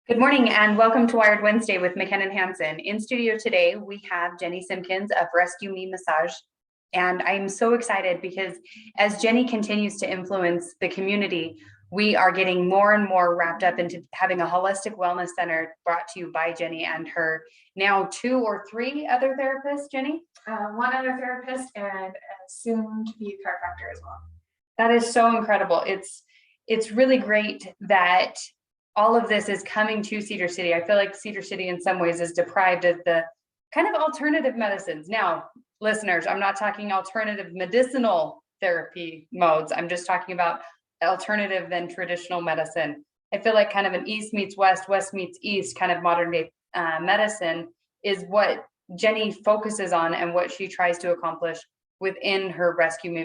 Good morning and welcome to Wired Wednesday with McKenna Hansen. In studio today, we have Jenny Simpkins of Rescue Me Massage. And I'm so excited because as Jenny continues to influence the community, we are getting more and more wrapped up into having a holistic wellness center brought to you by Jenny and her now 2 or 3 other therapists, Jenny? One other therapist and soon to be a chiropractor as well. That is so incredible. It's really great that all of this is coming to Cedar City. I feel like Cedar City in some ways is deprived of the kind of alternative medicines. Now, listeners, I'm not talking alternative medicinal therapy modes. I'm just talking about alternative than traditional medicine. I feel like kind of an East meets West, West meets East kind of modern day medicine is what Jenny focuses on and what she tries to accomplish within her Rescue Me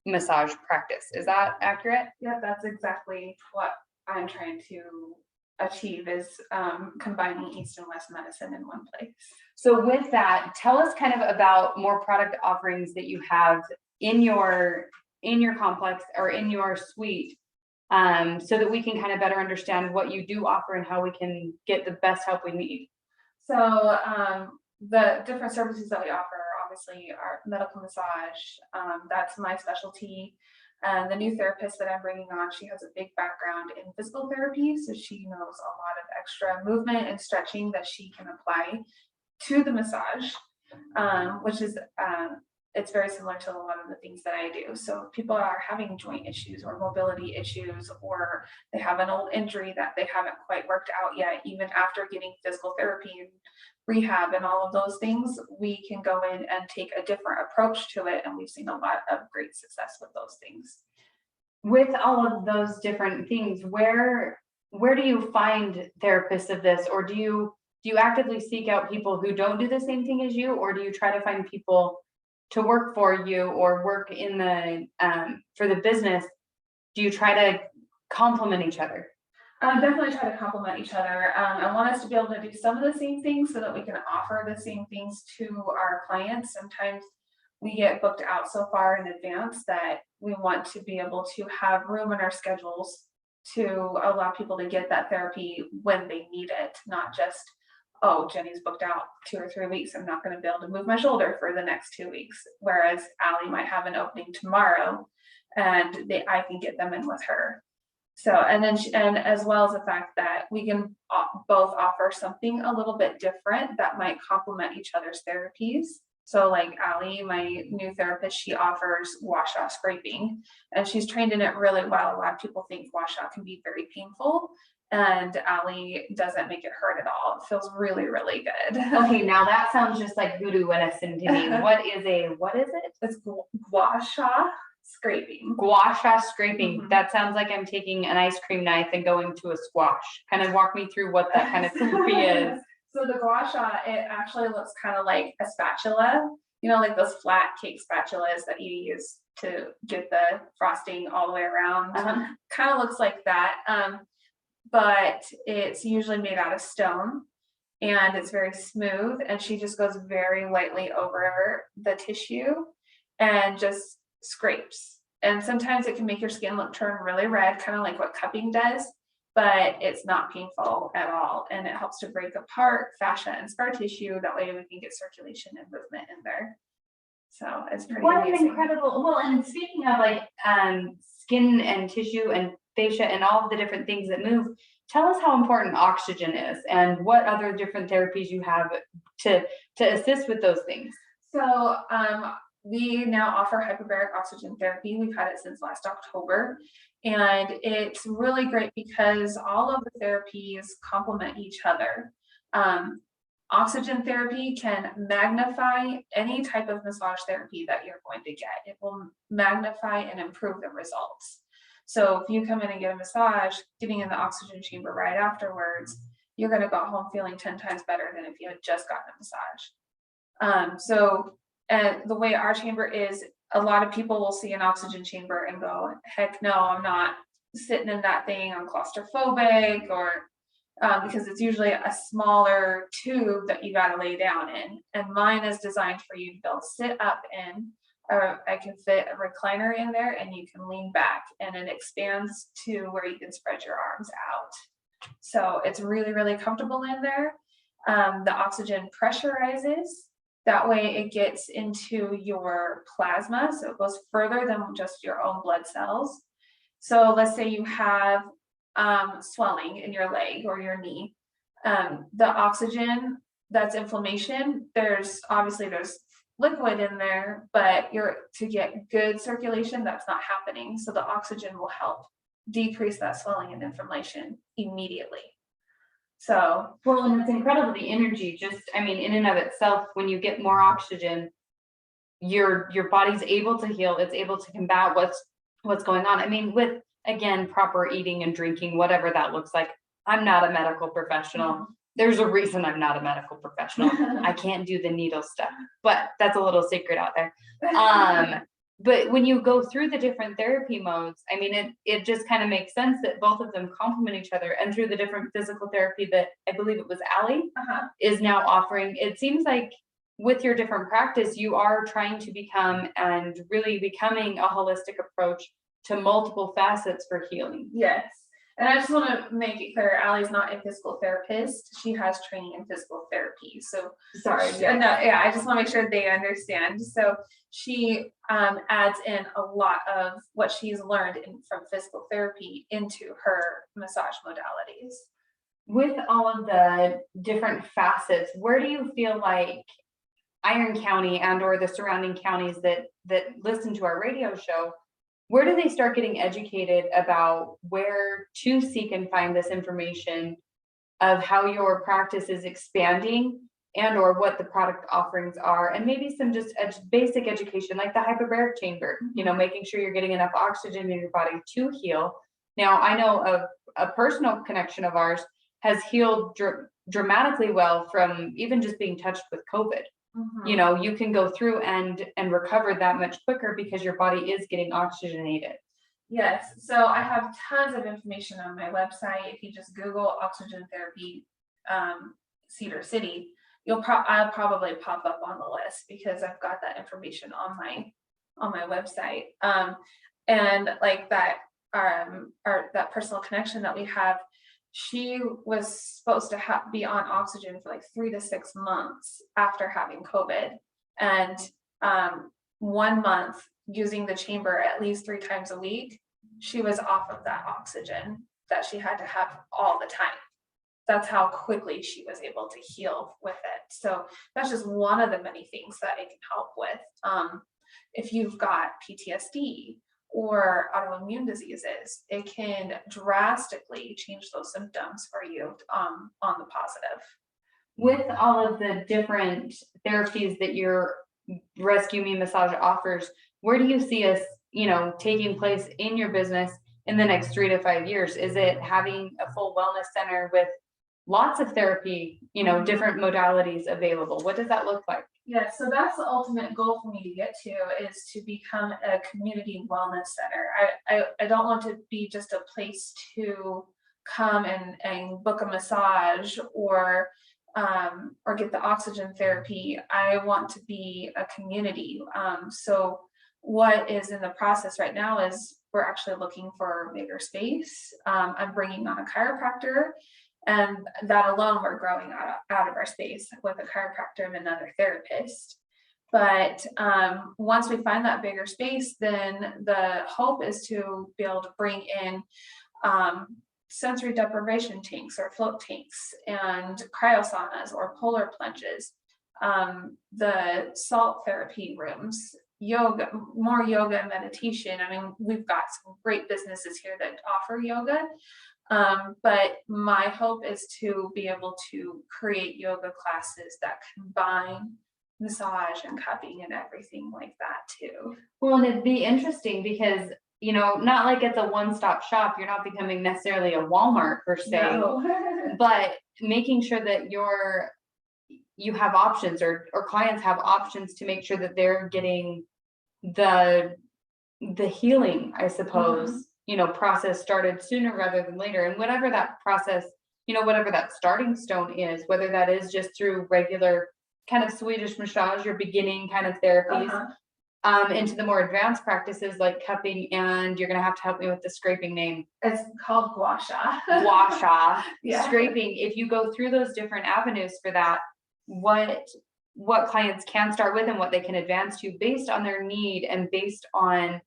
massage practice. Is that accurate? Yeah, that's exactly what I'm trying to achieve is combining East and West medicine in one place. So with that, tell us kind of about more product offerings that you have in your complex or in your suite, so that we can kind of better understand what you do offer and how we can get the best help we need. So the different services that we offer obviously are medical massage. That's my specialty. And the new therapist that I'm bringing on, she has a big background in physical therapy, so she knows a lot of extra movement and stretching that she can apply to the massage, which is it's very similar to a lot of the things that I do. So if people are having joint issues or mobility issues, or they have an old injury that they haven't quite worked out yet, even after getting physical therapy and rehab and all of those things, we can go in and take a different approach to it. And we've seen a lot of great success with those things. With all of those different things, where do you find therapists of this, or do you actively seek out people who don't do the same thing as you, or do you try to find people to work for you or work in the for the business? Do you try to complement each other? Definitely try to complement each other. I want us to be able to do some of the same things so that we can offer the same things to our clients. Sometimes we get booked out so far in advance that we want to be able to have room in our schedules to allow people to get that therapy when they need it, not just, oh, Jenny's booked out 2 or 3 weeks. I'm not going to be able to move my shoulder for the next 2 weeks. Whereas Allie might have an opening tomorrow and I can get them in with her. So, and as well as the fact that we can both offer something a little bit different that might complement each other's therapies. So like Allie, my new therapist, she offers gua-sha scraping and she's trained in it really well. A lot of people think gua-sha can be very painful, and Allie doesn't make it hurt at all. It feels really, really good. Okay, now that sounds just like voodoo medicine to me. What is it? It's gua-sha scraping. Gua-sha scraping. That sounds like I'm taking an ice cream knife and going to a squash. Kind of walk me through what that kind of therapy is. So the gua-sha, it actually looks kind of like a spatula, like those flat cake spatulas that you use to get the frosting all the way around. Kind of looks like that, but it's usually made out of stone and it's very smooth, and she just goes very lightly over the tissue and just scrapes. And sometimes it can make your skin turn really red, kind of like what cupping does, but it's not painful at all. And it helps to break apart fascia and scar tissue. That way we can get circulation and movement in there. So it's pretty amazing. Incredible. Well, and speaking of like skin and tissue and fascia and all of the different things that move, tell us how important oxygen is and what other different therapies you have to assist with those things. So we now offer hyperbaric oxygen therapy. We've had it since last October, and it's really great because all of the therapies complement each other. Oxygen therapy can magnify any type of massage therapy that you're going to get. It will magnify and improve the results. So if you come in and get a massage, getting in the oxygen chamber right afterwards, you're going to go home feeling 10 times better than if you had just gotten a massage. And the way our chamber is, a lot of people will see an oxygen chamber and go, heck no, I'm not sitting in that thing. I'm claustrophobic, or because it's usually a smaller tube that you got to lay down in. And mine is designed for you to be able to sit up in. I can fit a recliner in there and you can lean back and it expands to where you can spread your arms out. So it's really, really comfortable in there. The oxygen pressurizes. That way it gets into your plasma, so it goes further than just your own blood cells. So let's say you have swelling in your leg or your knee. The oxygen, that's inflammation. There's liquid in there, but to get good circulation, that's not happening. So the oxygen will help decrease that swelling and inflammation immediately. So, well, and it's incredible the energy, just, I mean, in and of itself, when you get more oxygen, your body's able to heal, it's able to combat what's going on. I mean, with, again, proper eating and drinking, whatever that looks like. I'm not a medical professional. There's a reason I'm not a medical professional. I can't do the needle stuff, but that's a little secret out there. But when you go through the different therapy modes, I mean, it just kind of makes sense that both of them complement each other. And through the different physical therapy that I believe it was Allie is now offering, it seems like with your different practice, you are trying to become and really becoming a holistic approach to multiple facets for healing. Yes. And I just want to make it clear, Allie's not a physical therapist. She has training in physical therapy. So sorry. I just want to make sure they understand. So she adds in a lot of what she's learned from physical therapy into her massage modalities. With all of the different facets, where do you feel like Iron County and or the surrounding counties that listen to our radio show, where do they start getting educated about where to seek and find this information of how your practice is expanding and or what the product offerings are, and maybe some just basic education like the hyperbaric chamber, making sure you're getting enough oxygen in your body to heal. Now, I know of a personal connection of ours has healed dramatically well from even just being touched with COVID. You can go through and recover that much quicker because your body is getting oxygenated. Yes. So I have tons of information on my website. If you just Google oxygen therapy, Cedar City, I'll probably pop up on the list because I've got that information on my website. And like that, that personal connection that we have, she was supposed to be on oxygen for like 3 to 6 months after having COVID. And 1 month using the chamber at least 3 times a week, she was off of that oxygen that she had to have all the time. That's how quickly she was able to heal with it. So that's just one of the many things that it can help with. If you've got PTSD or autoimmune diseases, it can drastically change those symptoms for you on the positive. With all of the different therapies that your Rescue Me Massage offers, where do you see us, taking place in your business in the next 3 to 5 years? Is it having a full wellness center with lots of therapy, different modalities available? What does that look like? Yeah, so that's the ultimate goal for me to get to, is to become a community wellness center. I don't want to be just a place to come and book a massage or get the oxygen therapy. I want to be a community. So what is in the process right now is we're actually looking for bigger space. I'm bringing on a chiropractor. And that alone, we're growing out of our space with a chiropractor and another therapist. But once we find that bigger space, then the hope is to be able to bring in sensory deprivation tanks or float tanks and cryosaunas or polar plunges, the salt therapy rooms, yoga, more yoga and meditation. I mean, we've got some great businesses here that offer yoga. But my hope is to be able to create yoga classes that combine massage and cupping and everything like that too. Well, and it'd be interesting because, not like it's a one-stop shop. You're not becoming necessarily a Walmart per se, No. but making sure that you have options or clients have options to make sure that they're getting the healing, I suppose, process started sooner rather than later. And whatever that process, whatever that starting stone is, whether that is just through regular kind of Swedish massage or beginning kind of therapies, into the more advanced practices like cupping, and you're going to have to help me with the scraping name. It's called gua sha. Gua sha. Yeah. Scraping. If you go through those different avenues for that, what clients can start with and what they can advance to based on their need and based on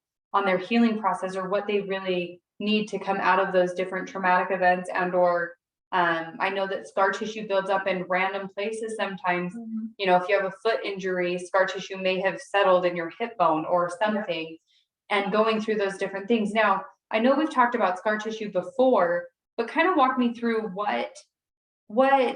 their healing process, or what they really need to come out of those different traumatic events, and or I know that scar tissue builds up in random places sometimes. You know, if you have a foot injury, scar tissue may have settled in your hip bone or something, and going through those different things. Now, I know we've talked about scar tissue before, but kind of walk me through what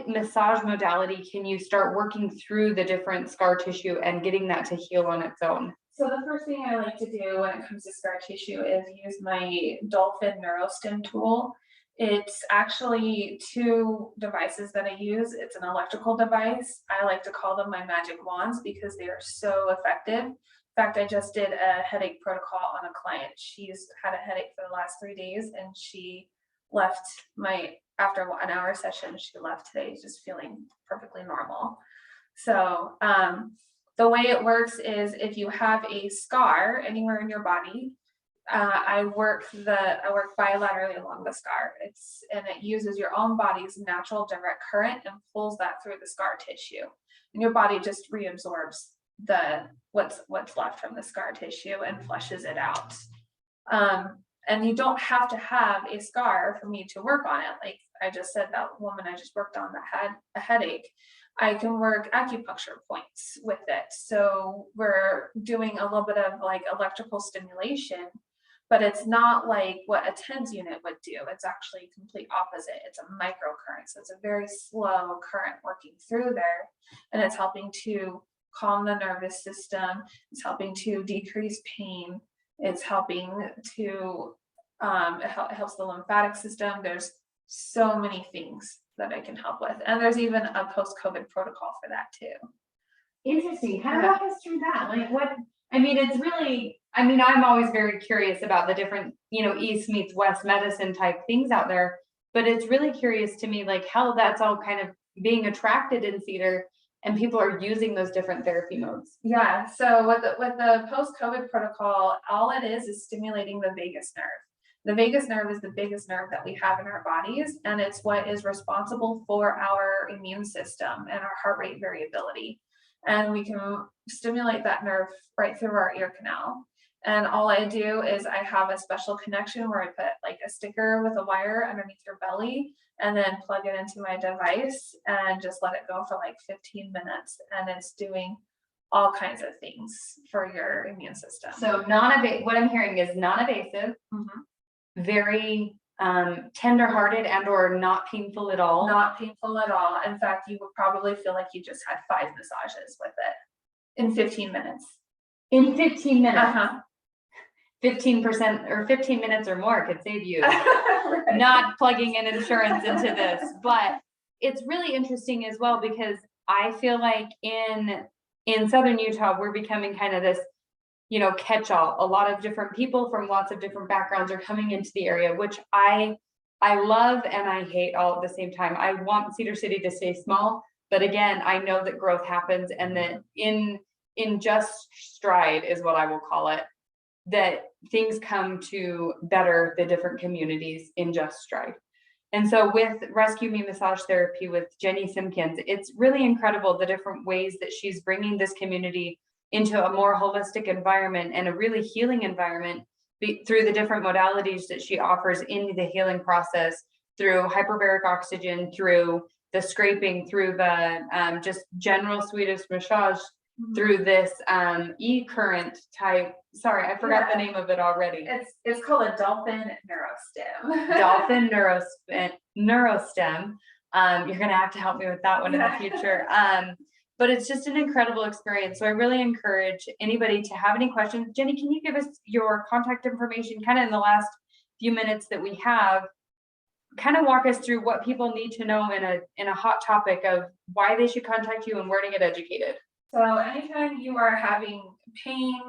massage modality can you start working through the different scar tissue and getting that to heal on its own? So the first thing I like to do when it comes to scar tissue is use my Dolphin NeuroStim tool. It's actually 2 devices that I use. It's an electrical device. I like to call them my magic wands because they are so effective. In fact, I just did a headache protocol on a client. She's had a headache for the last 3 days, and she left after an hour session, she left today just feeling perfectly normal. So the way it works is if you have a scar anywhere in your body, I work bilaterally along the scar. And it uses your own body's natural direct current and pulls that through the scar tissue. And your body just reabsorbs what's left from the scar tissue and flushes it out. And you don't have to have a scar for me to work on it. Like I just said, that woman I just worked on that had a headache, I can work acupuncture points with it. So we're doing a little bit of like electrical stimulation, but it's not like what a TENS unit would do. It's actually complete opposite. It's a microcurrent. So it's a very slow current working through there, and it's helping to calm the nervous system. It's helping to decrease pain. It's helping to, it helps the lymphatic system. There's so many things that I can help with. And there's even a post-COVID protocol for that too. Interesting. Kind of walk us through that. Like it's really, I'm always very curious about the different, East meets West medicine type things out there, but it's really curious to me, like how that's all kind of being attracted in Cedar and people are using those different therapy modes. Yeah. So with the post-COVID protocol, all it is stimulating the vagus nerve. The vagus nerve is the biggest nerve that we have in our bodies, and it's what is responsible for our immune system and our heart rate variability. And we can stimulate that nerve right through our ear canal. And all I do is I have a special connection where I put like a sticker with a wire underneath your belly and then plug it into my device and just let it go for like 15 minutes. And it's doing all kinds of things for your immune system. So what I'm hearing is non-invasive, very tender-hearted and or not painful at all. Not painful at all. In fact, you would probably feel like you just had 5 massages with it in 15 minutes. In 15 minutes. 15% or 15 minutes or more could save you. Right. Not plugging in insurance into this, but it's really interesting as well, because I feel like in Southern Utah, we're becoming kind of this, catch-all. A lot of different people from lots of different backgrounds are coming into the area, which I love and I hate all at the same time. I want Cedar City to stay small, but again, I know that growth happens, and that in just stride is what I will call it, that things come to better the different communities in just stride. And so with Rescue Me Massage Therapy with Jenny Simpkins, it's really incredible the different ways that she's bringing this community into a more holistic environment and a really healing environment through the different modalities that she offers in the healing process, through hyperbaric oxygen, through the scraping, through the just general Swedish massage, through this e-current type. Sorry, I forgot the name of it already. It's called a Dolphin NeuroStim. Dolphin NeuroStim. You're gonna have to help me with that one in the future. But it's just an incredible experience. So I really encourage anybody to have any questions. Jenny, can you give us your contact information kind of in the last few minutes that we have? Kind of walk us through what people need to know in a hot topic of why they should contact you and where to get educated. So anytime you are having pain,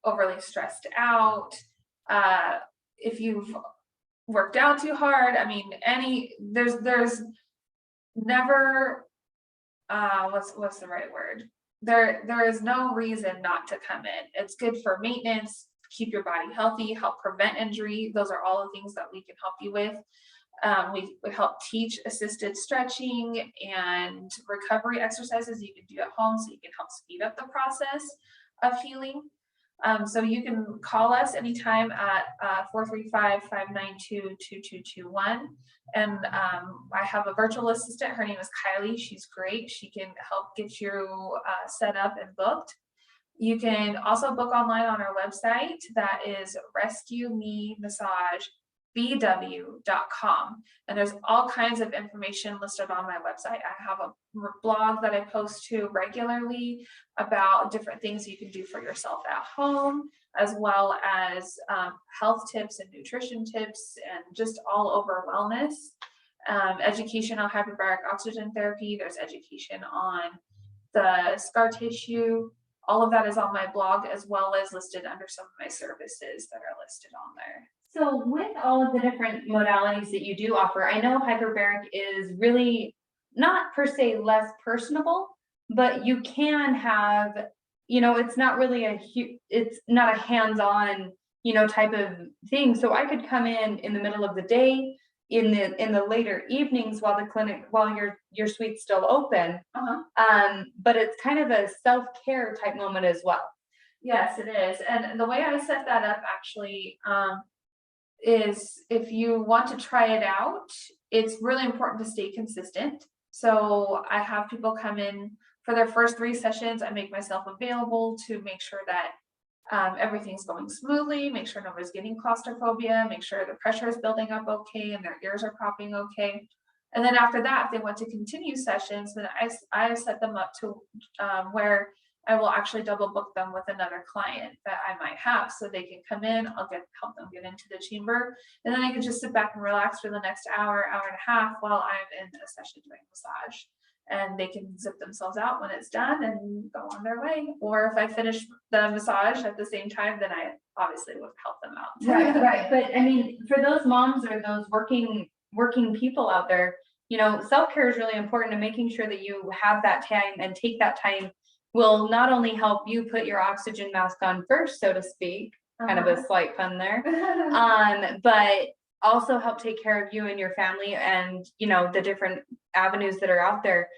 overly stressed out, if you've worked out too hard, there's never, what's the right word? there is no reason not to come in. It's good for maintenance, keep your body healthy, help prevent injury. Those are all the things that we can help you with. We help teach assisted stretching and recovery exercises you can do at home, so you can help speed up the process of healing. So you can call us anytime at 435-592-2221. And I have a virtual assistant. Her name is Kylie. She's great. She can help get you set up and booked. You can also book online on our website. That is rescuememassage.bw.com. And there's all kinds of information listed on my website. I have a blog that I post to regularly about different things you can do for yourself at home, as well as health tips and nutrition tips, and just all over wellness. Education on hyperbaric oxygen therapy. There's education on the scar tissue. All of that is on my blog, as well as listed under some of my services that are listed on there. So with all of the different modalities that you do offer, I know hyperbaric is really not per se less personable, but you can have, it's not really it's not a hands-on, type of thing. So I could come in the middle of the day, in the later evenings while your suite's still open. But it's kind of a self-care type moment as well. Yes, it is. And the way I set that up actually is, if you want to try it out, it's really important to stay consistent. So I have people come in for their first 3 sessions. I make myself available to make sure that everything's going smoothly, make sure nobody's getting claustrophobia, make sure the pressure is building up okay and their ears are popping okay. And then after that, if they want to continue sessions, then I set them up to where I will actually double book them with another client that I might have, so they can come in, I'll help them get into the chamber, and then I can just sit back and relax for the next hour and a half while I'm in a session doing massage. And they can zip themselves out when it's done and go on their way. Or if I finish the massage at the same time, then I obviously would help them out. Right. But I mean, for those moms or those working people out there, self-care is really important, and making sure that you have that time and take that time will not only help you put your oxygen mask on first, so to speak, kind of a slight pun there, but also help take care of you and your family, and the different avenues that are out there.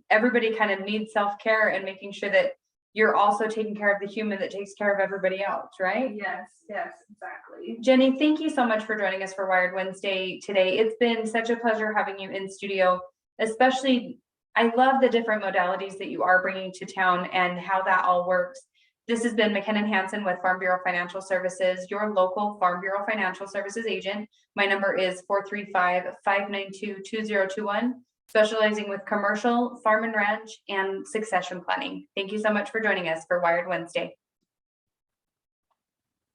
Everybody kind of needs self-care, and making sure that you're also taking care of the human that takes care of everybody else, right? Yes, exactly. Jenny, thank you so much for joining us for Wired Wednesday today. It's been such a pleasure having you in studio. Especially, I love the different modalities that you are bringing to town and how that all works. This has been McKinnon Hansen with Farm Bureau Financial Services, your local Farm Bureau Financial Services agent. My number is 435-592-2021, specializing with commercial, farm and ranch, and succession planning. Thank you so much for joining us for Wired Wednesday.